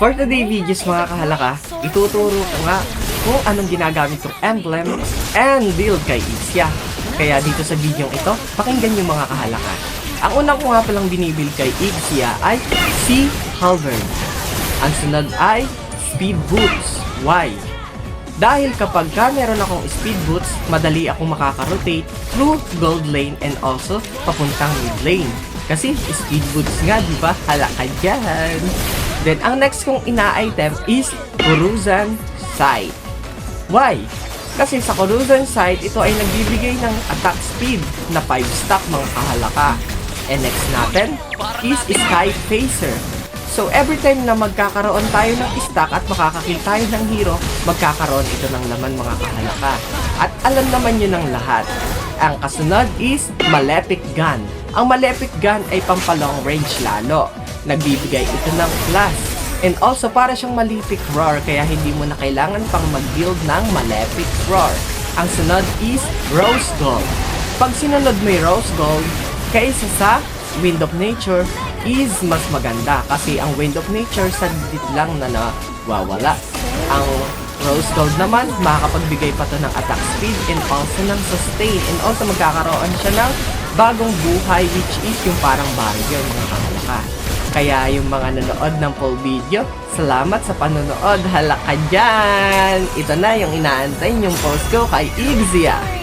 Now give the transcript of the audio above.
For today videos mga kahalaka, ituturo ko nga kung anong ginagamit kong emblem and build kay Ixia. Kaya dito sa video ito, pakinggan yung mga kahalaka. Ang unang ko nga palang binibuild kay Ixia ay si Halberd. Ang sunod ay Speed Boots. Why? Dahil kapag meron akong speed boots, madali akong makaka-rotate through gold lane and also papuntang mid lane. Kasi speed boots nga, di ba? Hala ka dyan! Then, ang next kong ina-item is Kurusan Sight. Why? Kasi sa Kurusan Sight, ito ay nagbibigay ng attack speed na 5 stack mga kahalaka. And next natin is Sky Phaser. So, every time na magkakaroon tayo ng stack at makakakill tayo ng hero, magkakaroon ito ng laman mga kahalaka. At alam naman yun ng lahat. Ang kasunod is Malefic Gun. Ang Malefic Gun ay pampalong range lalo. Nagbibigay ito ng plus. And also, para siyang Malefic Roar, kaya hindi mo na kailangan pang mag-build ng Malefic Roar. Ang sunod is Rose Gold. Pag sinunod mo yung Rose Gold, kaysa sa Wind of Nature, is mas maganda kasi ang Wind of Nature saglit lang na nawawala. Ang Rose Gold naman, makakapagbigay pa to ng attack speed and also ng sustain, and also magkakaroon siya ng bagong buhay which is yung parang barrier mga kahalaka. Kaya yung mga nanood ng full video, salamat sa panonood. Halaka dyan! Ito na yung inaantay yung post ko kay Ixia.